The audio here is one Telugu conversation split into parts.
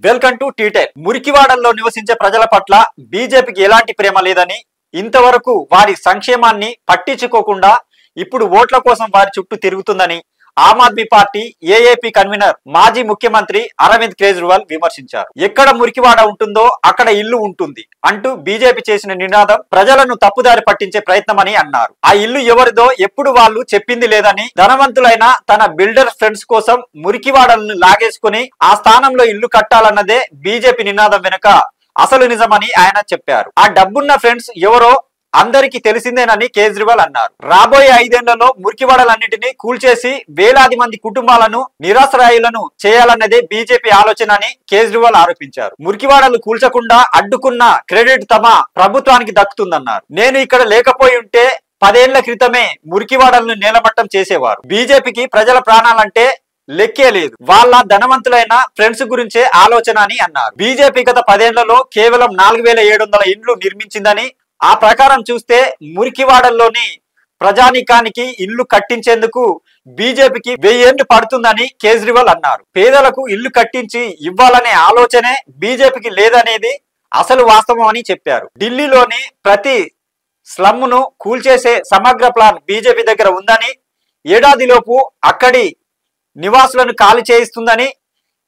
Welcome to టీటెల్. మురికివాడల్లో నివసించే ప్రజల పట్ల బీజేపీకి ఎలాంటి ప్రేమ లేదని, ఇంతవరకు వారి సంక్షేమాన్ని పట్టించుకోకుండా ఇప్పుడు ఓట్ల కోసం వారి చుట్టూ తిరుగుతుందని Aam Aadmi party AAP convener మాజీ ముఖ్యమంత్రి అరవింద్ కేజ్రీవాల్ విమర్శించారు. ఎక్కడ మురికివాడ ఉంటుందో అక్కడ ఇల్లు ఉంటుంది అంటూ బీజేపీ చేసిన నినాదం ప్రజలను తప్పుదారి పట్టించే ప్రయత్నమని అన్నారు. ఆ ఇల్లు ఎవరిదో ఎప్పుడు వాళ్ళు చెప్పింది లేదని, ధనవంతులైన తన బిల్డర్ ఫ్రెండ్స్ కోసం మురికివాడలను లాగేసుకుని ఆ స్థానంలో ఇల్లు కట్టాలన్నదే బీజేపీ నినాదం వెనుక అసలు నిజమని ఆయన చెప్పారు. ఆ డబ్బున్న ఫ్రెండ్స్ ఎవరో అందరికీ తెలిసిందేనని కేజ్రీవాల్ అన్నారు. రాబోయే 5 ఏళ్లలో మురికివాడలన్నింటినీ కూల్చేసి వేలాది మంది కుటుంబాలను నిరాశ్రయులను చేయాలన్నదే బీజేపీ ఆలోచన అని కేజ్రీవాల్ ఆరోపించారు. మురికివాడలు కూల్చకుండా అడ్డుకున్న క్రెడిట్ తమ ప్రభుత్వానికి దక్కుతుందన్నారు. నేను ఇక్కడ లేకపోయి ఉంటే 10 ఏళ్ల క్రితమే మురికివాడలను నేలమట్టం చేసేవారు. బీజేపీకి ప్రజల ప్రాణాలంటే లెక్కే లేదు. వాళ్ళ ధనవంతులైన ఫ్రెండ్స్ గురించే ఆలోచన అని అన్నారు. బీజేపీ గత 10 ఏళ్లలో కేవలం 4700 ఇండ్లు నిర్మించిందని, ఆ ప్రకారం చూస్తే మురికివాడల్లోని ప్రజానీకానికి ఇల్లు కట్టించేందుకు బీజేపీకి 1000 ఏళ్లు పడుతుందని కేజ్రీవాల్ అన్నారు. పేదలకు ఇల్లు కట్టించి ఇవ్వాలనే ఆలోచనే బీజేపీకి లేదనేది అసలు వాస్తవం అని చెప్పారు. ఢిల్లీలోని ప్రతి స్లమ్ను కూల్చేసే సమగ్ర ప్లాన్ బీజేపీ దగ్గర ఉందని, ఏడాదిలోపు అక్కడి నివాసులను ఖాళీ చేయిస్తుందని,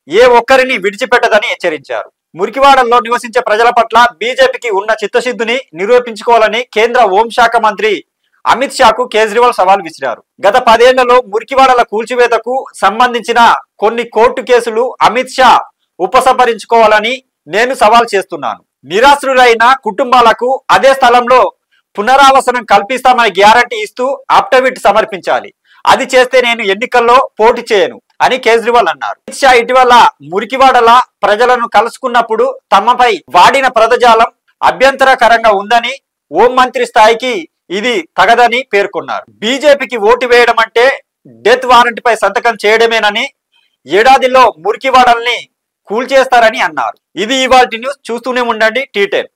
ఏ ఒక్కరిని విడిచిపెట్టదని హెచ్చరించారు. మురికివాడల్లో నివసించే ప్రజల పట్ల బీజేపీకి ఉన్న చిత్తశుద్ధిని నిరూపించుకోవాలని కేంద్ర హోంశాఖ మంత్రి అమిత్ షాకు కేజ్రీవాల్ సవాల్ విసిరారు. గత 10 ఏళ్లలో మురికివాడల కూల్చివేతకు సంబంధించిన కొన్ని కోర్టు కేసులు అమిత్ షా ఉపసంహరించుకోవాలని నేను సవాల్ చేస్తున్నాను. నిరాశ్రులైన కుటుంబాలకు అదే స్థలంలో పునరావాసనం కల్పిస్తామని గ్యారంటీ ఇస్తూ అఫిడవిట్ సమర్పించాలి. అది చేస్తే నేను ఎన్నికల్లో పోటీ చేయను అని కేజ్రీవాల్ అన్నారు. అమిత్ షా ఇటీవల మురికివాడల ప్రజలను కలుసుకున్నప్పుడు తమపై వాడిన పదజాలం అభ్యంతరకరంగా ఉందని, హోం మంత్రి స్థాయికి ఇది తగదని పేర్కొన్నారు. బీజేపీకి ఓటు వేయడం అంటే డెత్ వారెంట్ పై సంతకం చేయడమేనని, ఏడాదిలో మురికివాడల్ని కూల్చేస్తారని అన్నారు. ఇది ఇవాల్టి న్యూస్. చూస్తూనే ఉండండి టీటెల్.